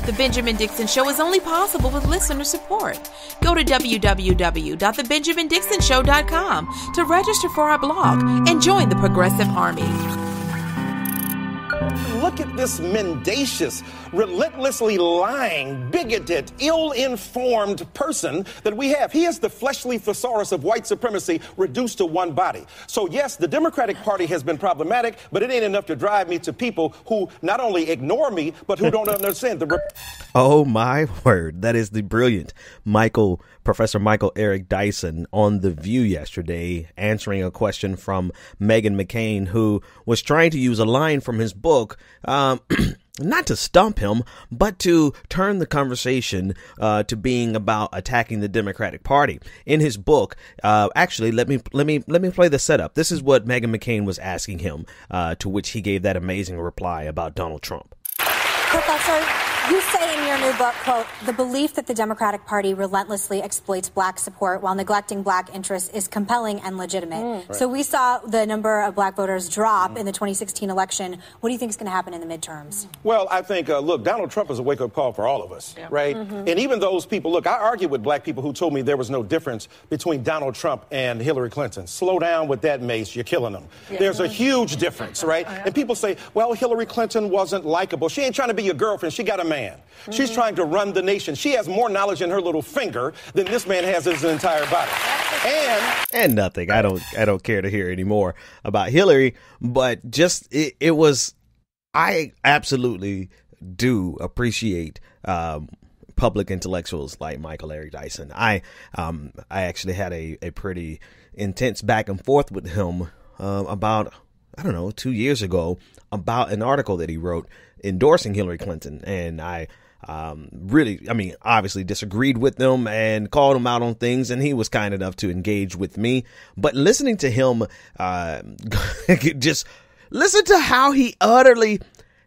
The Benjamin Dixon Show is only possible with listener support. Go to www.thebenjamindixonshow.com to register for our blog and join the Progressive Army. Look at this mendacious, relentlessly lying, bigoted, ill-informed person that we have. He is the fleshly thesaurus of white supremacy reduced to one body. So, yes, the Democratic Party has been problematic, but it ain't enough to drive me to people who not only ignore me, but who don't understand the... Oh, my word. That is the brilliant Professor Michael Eric Dyson on The View yesterday, answering a question from Meghan McCain, who was trying to use a line from his book, not to stump him, but to turn the conversation to being about attacking the Democratic Party. In his book, actually, let me play the setup. This is what Meghan McCain was asking him, to which he gave that amazing reply about Donald Trump. Professor, you say in your new book, quote, the belief that the Democratic Party relentlessly exploits black support while neglecting black interests is compelling and legitimate. Right. So we saw the number of black voters drop in the 2016 election. What do you think is going to happen in the midterms? Well, I think, look, Donald Trump is a wake-up call for all of us, right? And even those people, look, I argue with black people who told me there was no difference between Donald Trump and Hillary Clinton. Slow down with that, Mace. You're killing them. There's a huge difference, right? And people say, well, Hillary Clinton wasn't likable. She ain't trying to be your girlfriend. She got a man. She's trying to run the nation. She has more knowledge in her little finger than this man has in his entire body. And nothing. I don't care to hear any more about Hillary, but just it was. I absolutely do appreciate public intellectuals like Michael Eric Dyson. I actually had a pretty intense back and forth with him about, I don't know, 2 years ago about an article that he wrote endorsing Hillary Clinton. And I obviously disagreed with him and called him out on things. And he was kind enough to engage with me. But listening to him, just listen to how he utterly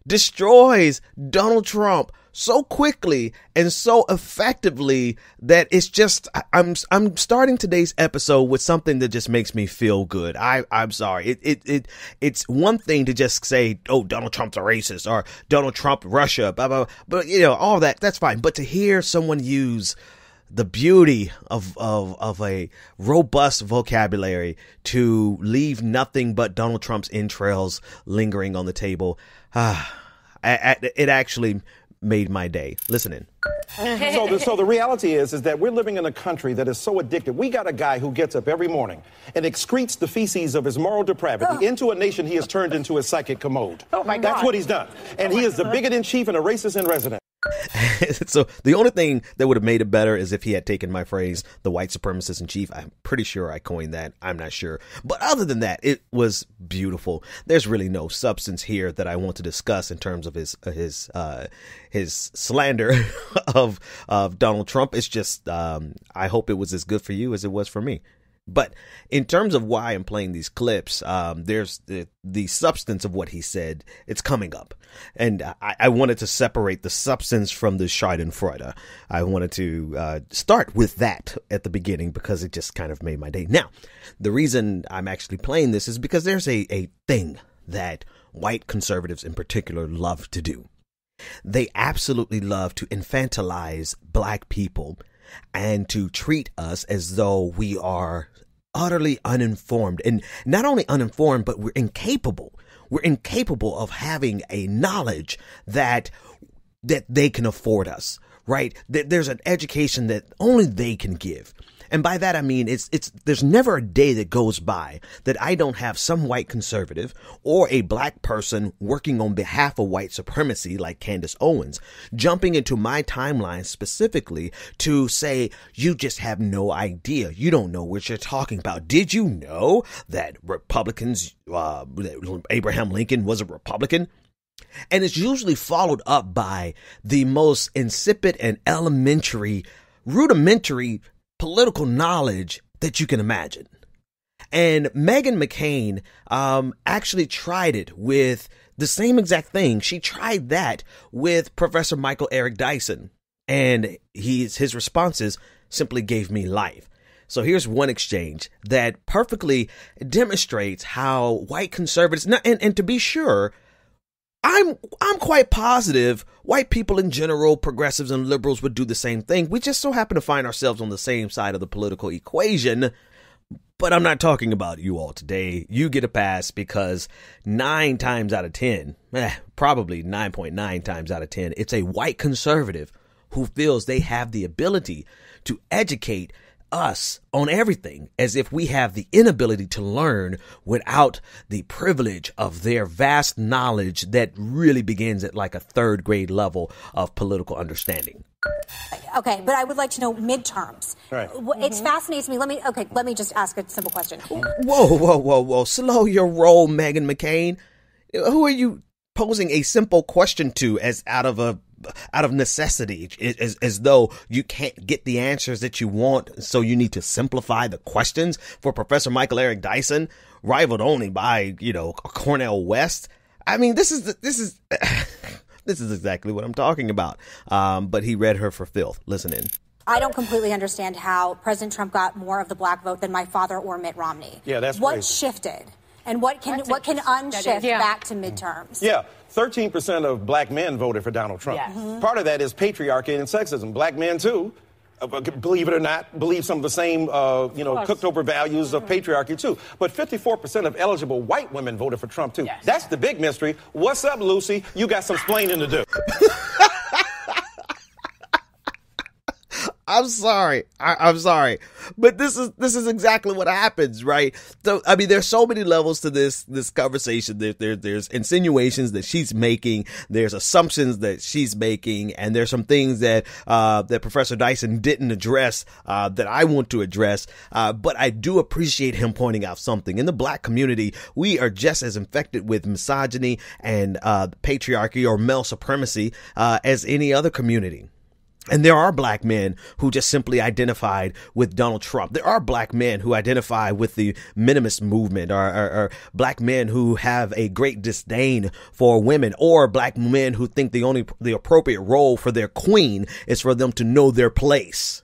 destroys Donald Trump so quickly and so effectively that it's just, I'm starting today's episode with something that just makes me feel good. I'm sorry. It's one thing to just say, oh, Donald Trump's a racist or Donald Trump, Russia, blah, blah, blah. But all that's fine. But to hear someone use the beauty of a robust vocabulary to leave nothing but Donald Trump's entrails lingering on the table, it actually made my day. Listen in. So the reality is that we're living in a country that is so addicted. We got a guy who gets up every morning and excretes the feces of his moral depravity into a nation he has turned into a psychic commode. Oh, my God. That's what he's done. And he is the bigot in chief and a racist in residence. So the only thing that would have made it better is if he had taken my phrase, the white supremacist in chief. I'm pretty sure I coined that. I'm not sure. But other than that, it was beautiful. There's really no substance here that I want to discuss in terms of his slander of Donald Trump. It's just I hope it was as good for you as it was for me. But in terms of why I'm playing these clips, there's the substance of what he said. It's coming up. And I wanted to separate the substance from the schadenfreude. I wanted to start with that at the beginning because it just kind of made my day. Now, the reason I'm actually playing this is because there's a thing that white conservatives in particular love to do. They absolutely love to infantilize black people and to treat us as though we are utterly uninformed, and not only uninformed, but we're incapable. We're incapable of having a knowledge that they can afford us, right? There's an education that only they can give. And by that, I mean, there's never a day that goes by that I don't have some white conservative or a black person working on behalf of white supremacy like Candace Owens jumping into my timeline specifically to say, you just have no idea. You don't know what you're talking about. Did you know that Republicans, Abraham Lincoln was a Republican? And it's usually followed up by the most insipid and rudimentary political knowledge that you can imagine. And Meghan McCain actually tried it with the same exact thing. She tried that with Professor Michael Eric Dyson, and his responses simply gave me life. So here's one exchange that perfectly demonstrates how white conservatives, and to be sure, I'm quite positive White people in general, progressives and liberals would do the same thing. We just so happen to find ourselves on the same side of the political equation. But I'm not talking about you all today. You get a pass because 9 times out of 10, probably 9.9 times out of 10, it's a white conservative who feels they have the ability to educate us on everything, as if we have the inability to learn without the privilege of their vast knowledge that really begins at like a 3rd grade level of political understanding. Okay, but I would like to know midterms. Right. It fascinates me. Let me just ask a simple question. Whoa. Slow your roll, Meghan McCain. Who are you posing a simple question to as out of necessity, as though you can't get the answers that you want, so you need to simplify the questions for Professor Michael Eric Dyson, rivaled only by, Cornel West? I mean, this is this is exactly what I'm talking about. But he read her for filth. Listen in. I don't completely understand how President Trump got more of the black vote than my father or Mitt Romney. Yeah, that's what crazy. Shifted, and what can unshift back to midterms? Yeah. 13% of black men voted for Donald Trump. Yes. Mm-hmm. Part of that is patriarchy and sexism. Black men, too, believe it or not, believe some of the same, cooked over values of patriarchy, too. But 54% of eligible white women voted for Trump, too. Yes. That's the big mystery. What's up, Lucy? You got some splaining to do. I'm sorry. I'm sorry. But this is exactly what happens, right? So, I mean, there's so many levels to this conversation. There's insinuations that she's making. There's assumptions that she's making. And there's some things that Professor Dyson didn't address, that I want to address. But I do appreciate him pointing out something. In the black community, we are just as infected with misogyny and patriarchy or male supremacy as any other community. And there are black men who just simply identified with Donald Trump. There are black men who identify with the minimalist movement, or black men who have a great disdain for women, or black men who think the appropriate role for their queen is for them to know their place.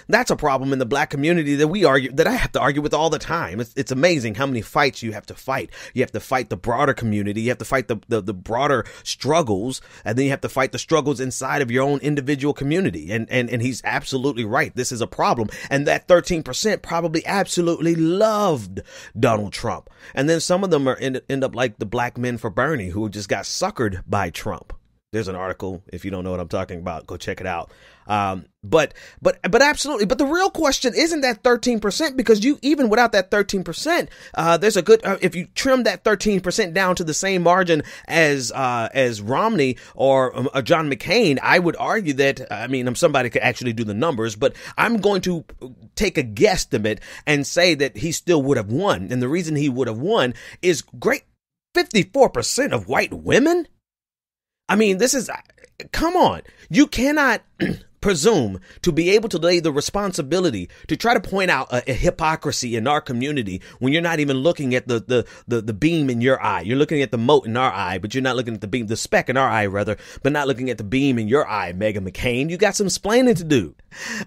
That's a problem in the black community that I have to argue with all the time. It's amazing how many fights you have to fight. You have to fight the broader community. You have to fight the broader struggles, and then you have to fight the struggles inside of your own individual community. And he's absolutely right. This is a problem. And that 13% probably absolutely loved Donald Trump. And then some of them end up like the black men for Bernie, who just got suckered by Trump. There's an article. If you don't know what I'm talking about, go check it out. But absolutely. But the real question isn't that 13%, because even without that 13%, there's a good, if you trim that 13% down to the same margin as Romney or John McCain, I would argue that, somebody could actually do the numbers, but I'm going to take a guesstimate and say that he still would have won. And the reason he would have won is great. 54% of white women. Come on. You cannot presume to be able to lay the responsibility to try to point out a hypocrisy in our community when you're not even looking at the beam in your eye. You're looking at the mote in our eye, but you're not looking at the beam, the speck in our eye, rather, but not looking at the beam in your eye, Meghan McCain. You got some splaining to do.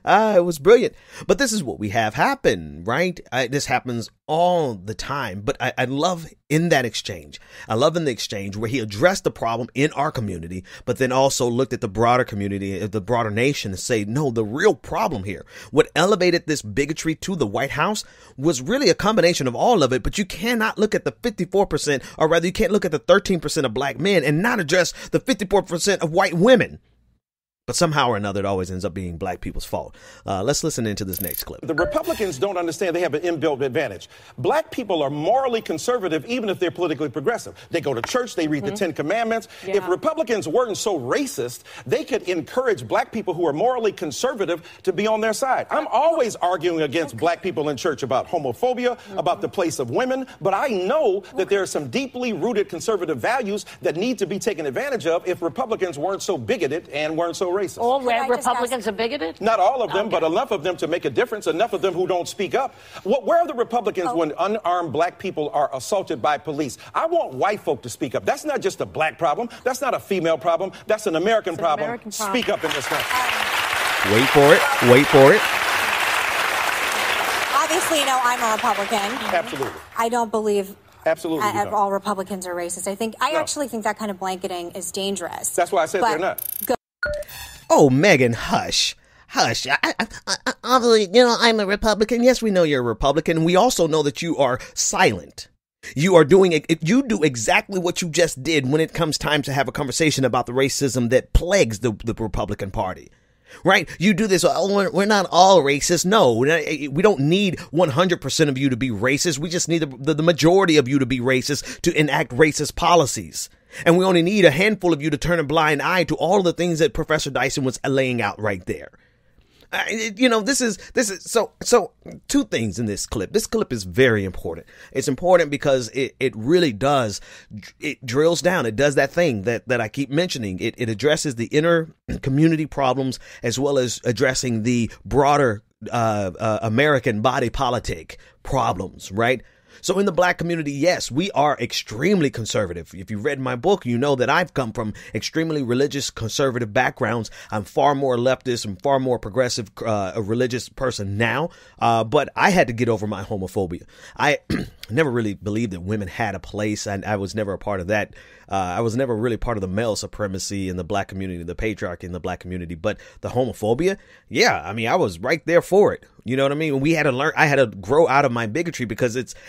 It was brilliant. But this is what we have happen, right? This happens all the time. But I love in that exchange. I love in the exchange where he addressed the problem in our community, but then also looked at the broader community, the broader nation, and say, no, the real problem here, what elevated this bigotry to the White House was really a combination of all of it. But you cannot look at the 54%, or rather you can't look at the 13% of black men and not address the 54% of white women. But somehow or another, it always ends up being black people's fault. Let's listen into this next clip. The Republicans don't understand they have an inbuilt advantage. Black people are morally conservative, even if they're politically progressive. They go to church, they read the Ten Commandments. Yeah. If Republicans weren't so racist, they could encourage black people who are morally conservative to be on their side. I'm always arguing against black people in church about homophobia, about the place of women, but I know that there are some deeply rooted conservative values that need to be taken advantage of if Republicans weren't so bigoted and weren't so racist. All Republicans are bigoted? Not all of them, but enough of them to make a difference, enough of them who don't speak up. Where are the Republicans when unarmed black people are assaulted by police? I want white folk to speak up. That's not just a black problem. That's not a female problem. That's an American problem. Speak up in this country. Wait for it. Wait for it. Obviously, I'm a Republican. Absolutely. I don't believe Absolutely. all Republicans are racist. I actually think that kind of blanketing is dangerous. That's why I said they're not. Oh, Megan, hush. Hush. Obviously, I'm a Republican. Yes, we know you're a Republican. We also know that you are silent. You are doing it. You do exactly what you just did when it comes time to have a conversation about the racism that plagues the Republican Party. Right? You do this. Oh, we're not all racist. No, we don't need 100% of you to be racist. We just need the majority of you to be racist to enact racist policies. And we only need a handful of you to turn a blind eye to all of the things that Professor Dyson was laying out right there. This is so two things in this clip. This clip is very important. It's important because it really does. It drills down. It does that thing that I keep mentioning. It addresses the inner community problems as well as addressing the broader American body politic problems, right? So in the black community, yes, we are extremely conservative. If you read my book, you know that I've come from extremely religious conservative backgrounds. I'm far more leftist and far more progressive, a religious person now. But I had to get over my homophobia. I never really believed that women had a place. And I was never a part of that. I was never really part of the male supremacy in the black community, the patriarchy in the black community. But the homophobia, yeah, I mean, I was right there for it. You know what I mean? We had to learn. I had to grow out of my bigotry because it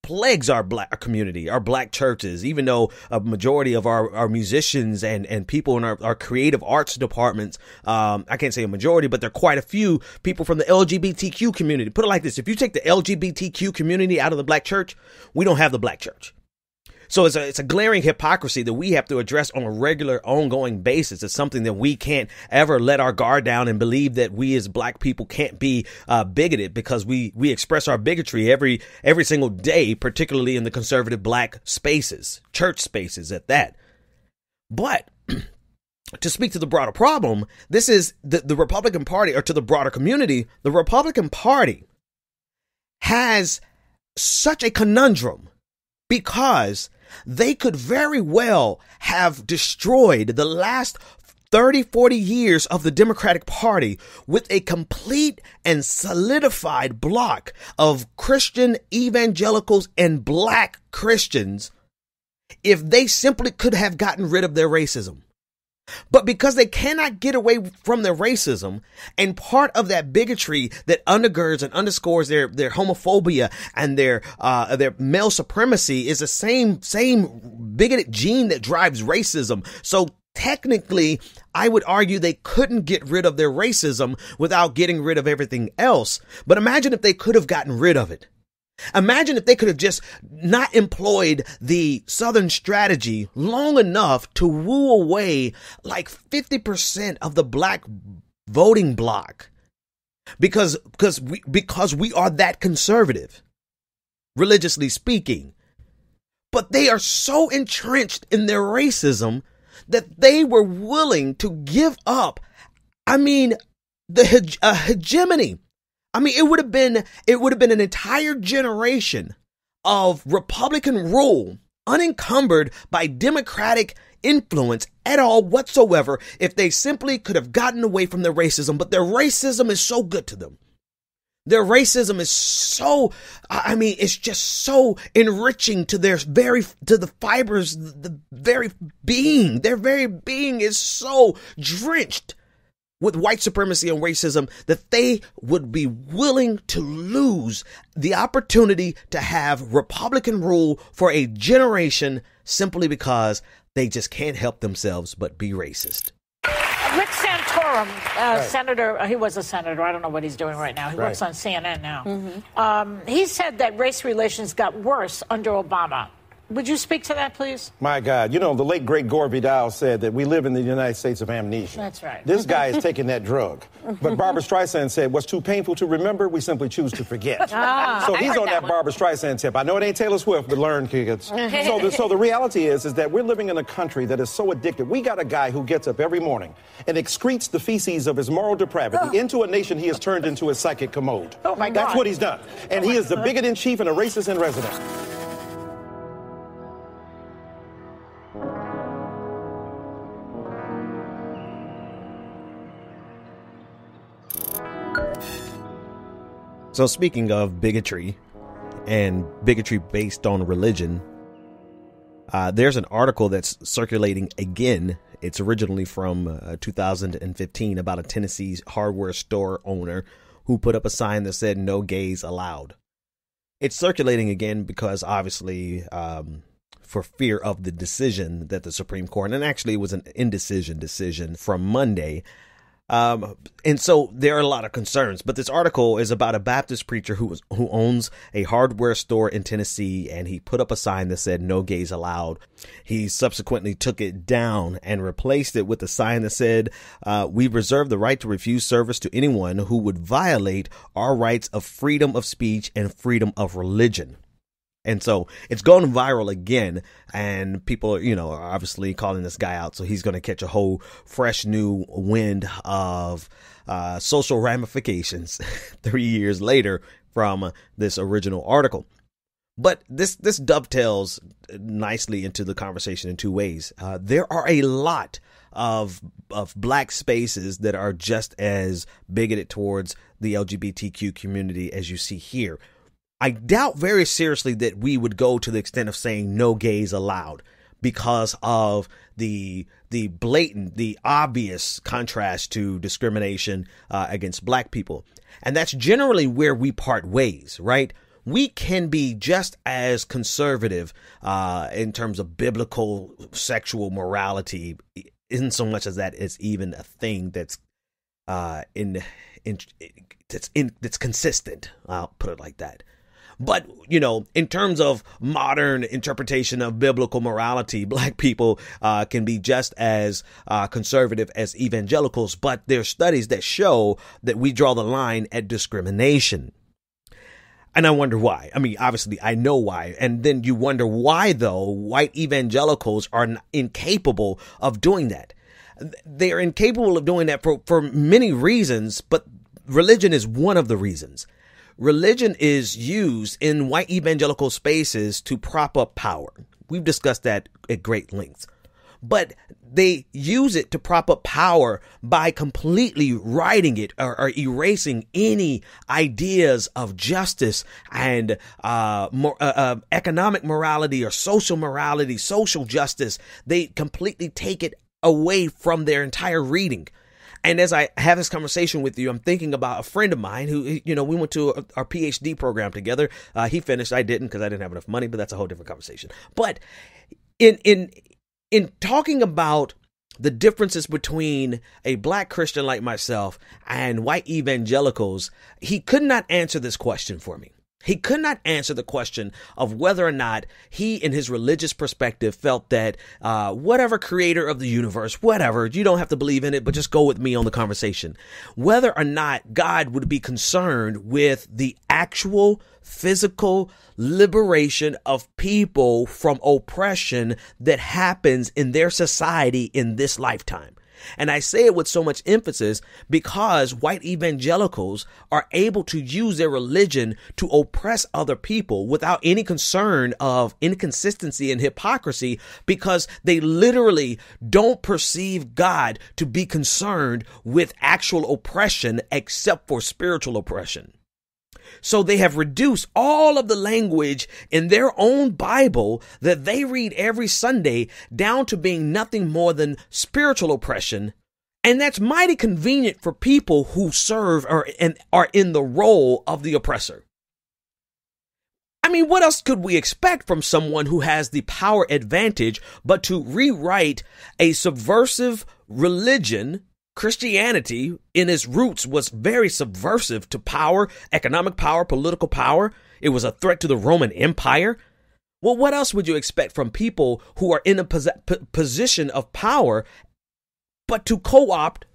plagues our black community, our black churches, even though a majority of our musicians and people in our creative arts departments, I can't say a majority, but there are quite a few people from the LGBTQ community. Put it like this. If you take the LGBTQ community out of the black church, we don't have the black church. So it's a glaring hypocrisy that we have to address on a regular, ongoing basis. It's something that we can't ever let our guard down and believe that we as black people can't be bigoted because we express our bigotry every single day, particularly in the conservative black spaces, church spaces at that. But to speak to the broader problem, this is the Republican Party, or to the broader community, the Republican Party has such a conundrum because they could very well have destroyed the last 30, 40 years of the Democratic Party with a complete and solidified block of Christian evangelicals and black Christians if they simply could have gotten rid of their racism. But because they cannot get away from their racism, and part of that bigotry that undergirds and underscores their homophobia and their male supremacy is the same bigoted gene that drives racism. So technically, I would argue they couldn't get rid of their racism without getting rid of everything else. But imagine if they could have gotten rid of it. Imagine if they could have just not employed the Southern strategy long enough to woo away like 50% of the black voting bloc because we are that conservative, religiously speaking. But they are so entrenched in their racism that they were willing to give up, the hegemony. It would have been an entire generation of Republican rule, unencumbered by Democratic influence at all whatsoever, if they simply could have gotten away from their racism. But their racism is so good to them. Their racism is so, it's just so enriching to to the fibers, the very being. Their very being is so drenched with white supremacy and racism that they would be willing to lose the opportunity to have Republican rule for a generation simply because they just can't help themselves but be racist. Rick Santorum, senator, he was a senator. I don't know what he's doing right now. He works on CNN now. Mm-hmm. He said that race relations got worse under Obama. Would you speak to that, please? My God. The late, great Gore Vidal said that we live in the United States of amnesia. That's right. This guy is taking that drug. But Barbara Streisand said, what's too painful to remember, we simply choose to forget. So he's on that Barbara Streisand tip. I know it ain't Taylor Swift, but learn, kids. So the reality is that we're living in a country that is so addicted. We got a guy who gets up every morning and excretes the feces of his moral depravity into a nation he has turned into a psychic commode. Oh, my God. That's what he's done. And he is the bigot in chief and a racist in residence. So speaking of bigotry and bigotry based on religion. There's an article that's circulating again. It's originally from 2015 about a Tennessee hardware store owner who put up a sign that said "No gays allowed." It's circulating again because obviously for fear of the decision that the Supreme Court, and actually it was an indecision decision from Monday. And so there are a lot of concerns, but this article is about a Baptist preacher who owns a hardware store in Tennessee, and he put up a sign that said "No gays allowed." He subsequently took it down and replaced it with a sign that said, "We reserve the right to refuse service to anyone who would violate our rights of freedom of speech and freedom of religion." And so it's going viral again, and people are obviously calling this guy out. So he's going to catch a whole fresh new wind of social ramifications 3 years later from this original article. But this dovetails nicely into the conversation in two ways. There are a lot of black spaces that are just as bigoted towards the LGBTQ community as you see here. I doubt very seriously that we would go to the extent of saying "no gays allowed" because of the blatant, the obvious contrast to discrimination against black people. And that's generally where we part ways, right? We can be just as conservative in terms of biblical sexual morality, in so much as that is even a thing that's that's consistent. I'll put it like that. But, in terms of modern interpretation of biblical morality, black people can be just as conservative as evangelicals. But there are studies that show that we draw the line at discrimination. And I wonder why. I mean, obviously, I know why. And then you wonder why, though, white evangelicals are incapable of doing that. They are incapable of doing that for many reasons, but religion is one of the reasons. Religion is used in white evangelical spaces to prop up power. We've discussed that at great length. But they use it to prop up power by completely writing it or erasing any ideas of justice and economic morality or social morality, social justice. They completely take it away from their entire reading. And as I have this conversation with you, I'm thinking about a friend of mine who, we went to our PhD program together. He finished. I didn't because I didn't have enough money, but that's a whole different conversation. But in talking about the differences between a black Christian like myself and white evangelicals, he could not answer this question for me. He could not answer the question of whether or not he, in his religious perspective, felt that whatever creator of the universe, whatever, you don't have to believe in it, but just go with me on the conversation, whether or not God would be concerned with the actual physical liberation of people from oppression that happens in their society in this lifetime. And I say it with so much emphasis because white evangelicals are able to use their religion to oppress other people without any concern of inconsistency and hypocrisy, because they literally don't perceive God to be concerned with actual oppression except for spiritual oppression. So they have reduced all of the language in their own Bible that they read every Sunday down to being nothing more than spiritual oppression. And that's mighty convenient for people who serve or are in the role of the oppressor. I mean, what else could we expect from someone who has the power advantage but to rewrite a subversive religion? Christianity in its roots was very subversive to power, economic power, political power. It was a threat to the Roman Empire. Well, what else would you expect from people who are in a position of power, but to co-opt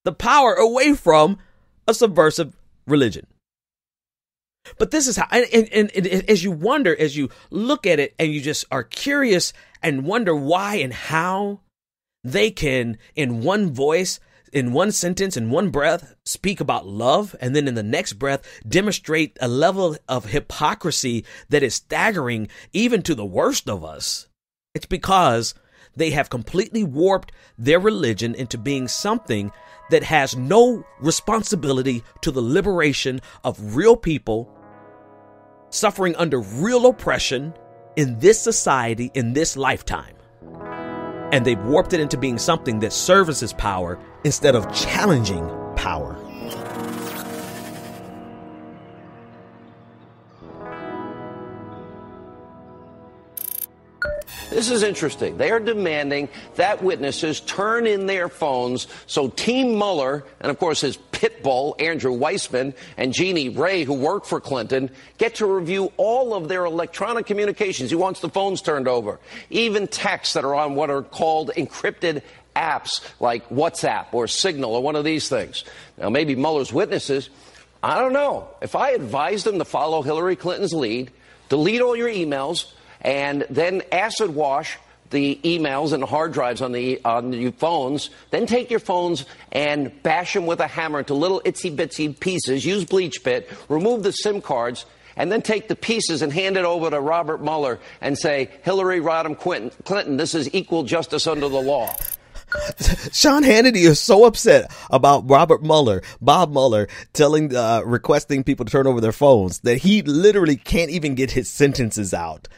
the power away from a subversive religion? But this is how, and as you wonder, as you look at it and you just are curious and wonder why and how they can, in one voice, in one sentence, in one breath, speak about love, and then in the next breath, demonstrate a level of hypocrisy that is staggering even to the worst of us. It's because they have completely warped their religion into being something that has no responsibility to the liberation of real people suffering under real oppression in this society, in this lifetime. And they've warped it into being something that services power instead of challenging power. This is interesting. They are demanding that witnesses turn in their phones so Team Mueller, and of course his pit bull, Andrew Weissman, and Jeannie Ray, who worked for Clinton, get to review all of their electronic communications. He wants the phones turned over, even texts that are on what are called encrypted apps like WhatsApp or Signal or one of these things. Now, maybe Mueller's witnesses, I don't know. If I advised them to follow Hillary Clinton's lead, delete all your emails, and then acid wash the emails and hard drives on your phones, then take your phones and bash them with a hammer into little itsy-bitsy pieces, use bleach pit, remove the SIM cards, and then take the pieces and hand it over to Robert Mueller and say, Hillary Rodham Clinton, this is equal justice under the law. Sean Hannity is so upset about Bob Mueller requesting people to turn over their phones that he literally can't even get his sentences out.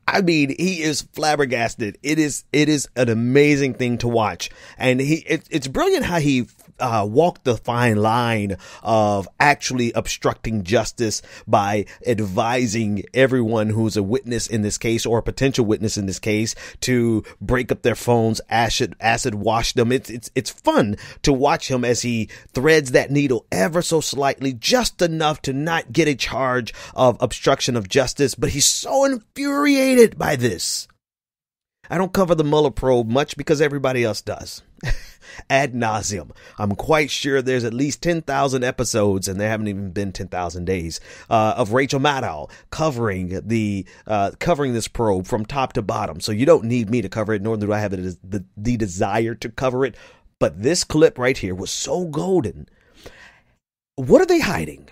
I mean, he is flabbergasted. It is an amazing thing to watch. And it's brilliant how he walked the fine line of actually obstructing justice by advising everyone who's a witness in this case or a potential witness in this case to break up their phones, acid wash them. It's fun to watch him as he threads that needle ever so slightly, just enough to not get a charge of obstruction of justice. But he's so infuriated by this. I don't cover the Mueller probe much because everybody else does. Ad nauseum. I'm quite sure there's at least 10,000 episodes, and there haven't even been 10,000 days, of Rachel Maddow covering this probe from top to bottom. So you don't need me to cover it, nor do I have the desire to cover it. But this clip right here was so golden. What are they hiding?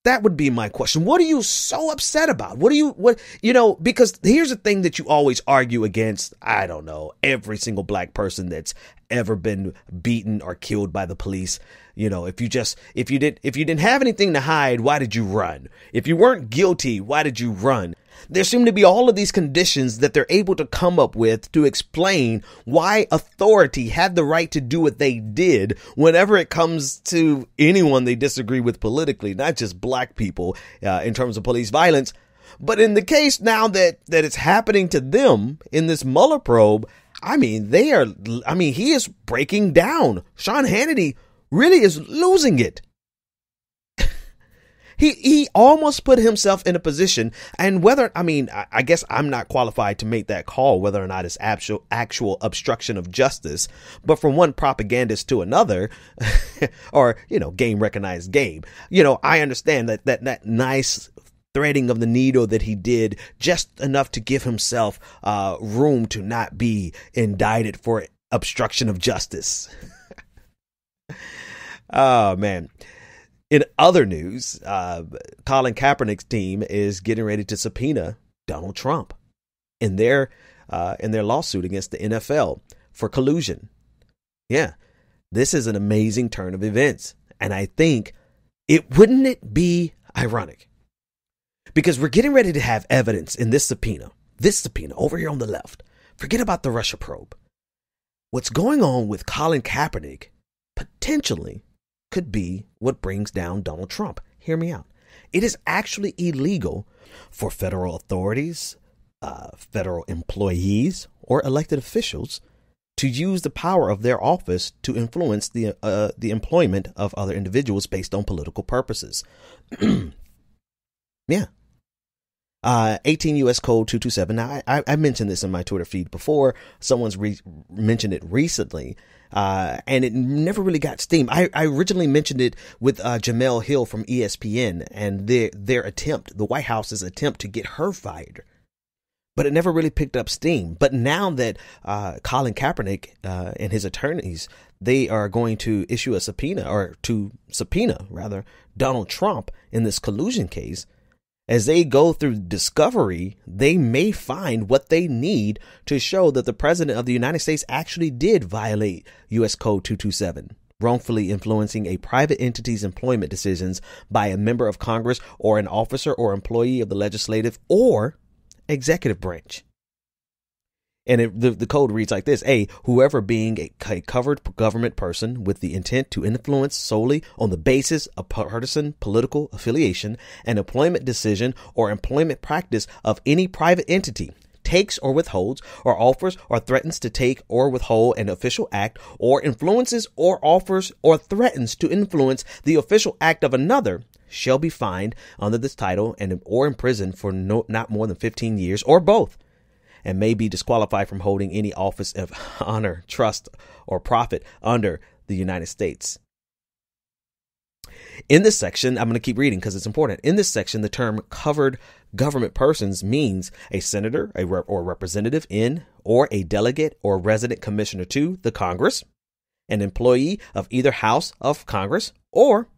That would be my question. What are you so upset about? Because here's the thing that you always argue against, I don't know, every single black person that's ever been beaten or killed by the police. You know, if you didn't have anything to hide, why did you run? If you weren't guilty, why did you run? There seem to be all of these conditions that they're able to come up with to explain why authority had the right to do what they did whenever it comes to anyone they disagree with politically, not just black people in terms of police violence. But in the case now that it's happening to them in this Mueller probe, he is breaking down. Sean Hannity really is losing it. He almost put himself in a position, and I guess I'm not qualified to make that call, whether or not it's actual obstruction of justice, but from one propagandist to another, or, game recognized game, I understand that nice threading of the needle that he did, just enough to give himself room to not be indicted for obstruction of justice. Oh, man. In other news, Colin Kaepernick's team is getting ready to subpoena Donald Trump in their lawsuit against the NFL for collusion. Yeah, this is an amazing turn of events. And I think wouldn't it be ironic? Because we're getting ready to have evidence in this subpoena over here on the left. Forget about the Russia probe. What's going on with Colin Kaepernick potentially could be what brings down Donald Trump. Hear me out. It is actually illegal for federal authorities, federal employees, or elected officials to use the power of their office to influence the employment of other individuals based on political purposes. Yeah. 18 U.S. Code 227. Now, I mentioned this in my Twitter feed before. Someone's mentioned it recently, and it never really got steam. I originally mentioned it with Jamel Hill from ESPN and their attempt, the White House's attempt to get her fired. But it never really picked up steam. But now that Colin Kaepernick and his attorneys, they are going to issue a subpoena Donald Trump in this collusion case. As they go through discovery, they may find what they need to show that the president of the United States actually did violate U.S. Code 227, wrongfully influencing a private entity's employment decisions by a member of Congress or an officer or employee of the legislative or executive branch. And the code reads like this. A, whoever being a covered government person with the intent to influence solely on the basis of partisan political affiliation, an employment decision or employment practice of any private entity takes or withholds or offers or threatens to take or withhold an official act or influences or offers or threatens to influence the official act of another shall be fined under this title and or imprisoned for not more than 15 years or both, and may be disqualified from holding any office of honor, trust, or profit under the United States. In this section, I'm going to keep reading because it's important. In this section, the term covered government persons means a senator or representative in or a delegate or resident commissioner to the Congress, an employee of either House of Congress, or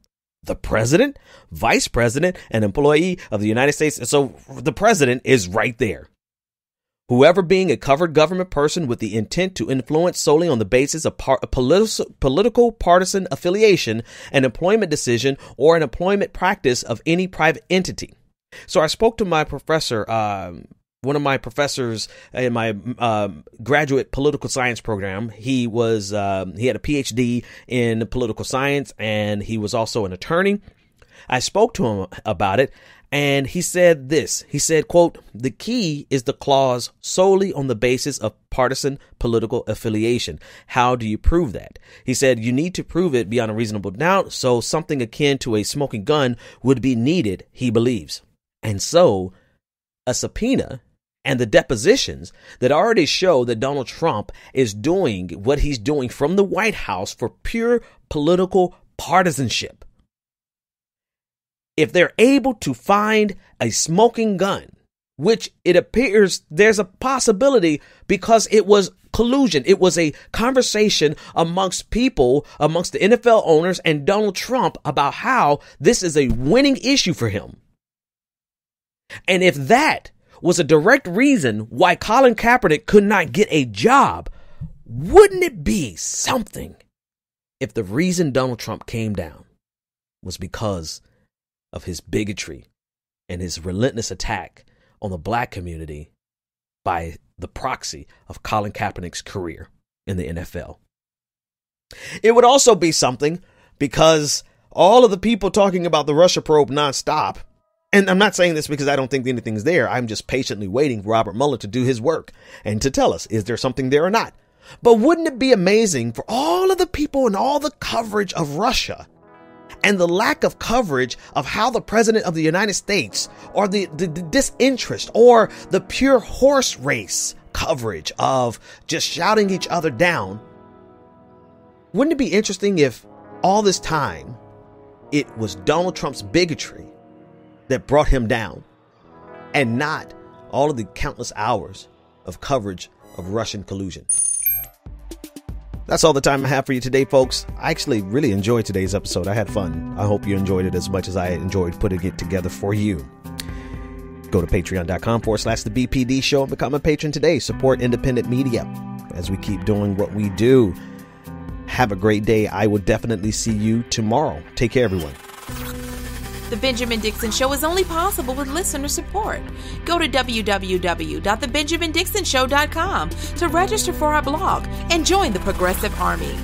the president, vice president, an employee of the United States. So the president is right there. Whoever being a covered government person with the intent to influence solely on the basis of political partisan affiliation, an employment decision, or an employment practice of any private entity. So I spoke to my professor, one of my professors in my graduate political science program. He had a PhD in political science, and he was also an attorney. I spoke to him about it. And he said this, he said, quote, the key is the clause solely on the basis of partisan political affiliation. How do you prove that? He said, you need to prove it beyond a reasonable doubt. So something akin to a smoking gun would be needed, he believes. And so a subpoena and the depositions that already show that Donald Trump is doing what he's doing from the White House for pure political partisanship. If they're able to find a smoking gun, which it appears there's a possibility because it was collusion. It was a conversation amongst people, amongst the NFL owners and Donald Trump about how this is a winning issue for him. And if that was a direct reason why Colin Kaepernick could not get a job, wouldn't it be something if the reason Donald Trump came down was because of his bigotry and his relentless attack on the black community by the proxy of Colin Kaepernick's career in the NFL? It would also be something because all of the people talking about the Russia probe nonstop, and I'm not saying this because I don't think anything's there. I'm just patiently waiting for Robert Mueller to do his work and to tell us, is there something there or not? But wouldn't it be amazing for all of the people and all the coverage of Russia and the lack of coverage of how the president of the United States, or the disinterest or the pure horse race coverage of just shouting each other down? Wouldn't it be interesting if all this time it was Donald Trump's bigotry that brought him down and not all of the countless hours of coverage of Russian collusion? That's all the time I have for you today, folks. I actually really enjoyed today's episode. I had fun. I hope you enjoyed it as much as I enjoyed putting it together for you. Go to patreon.com/the BPD show and become a patron today. Support independent media as we keep doing what we do. Have a great day. I will definitely see you tomorrow. Take care, everyone. The Benjamin Dixon Show is only possible with listener support. Go to www.thebenjamindixonshow.com to register for our blog and join the Progressive Army.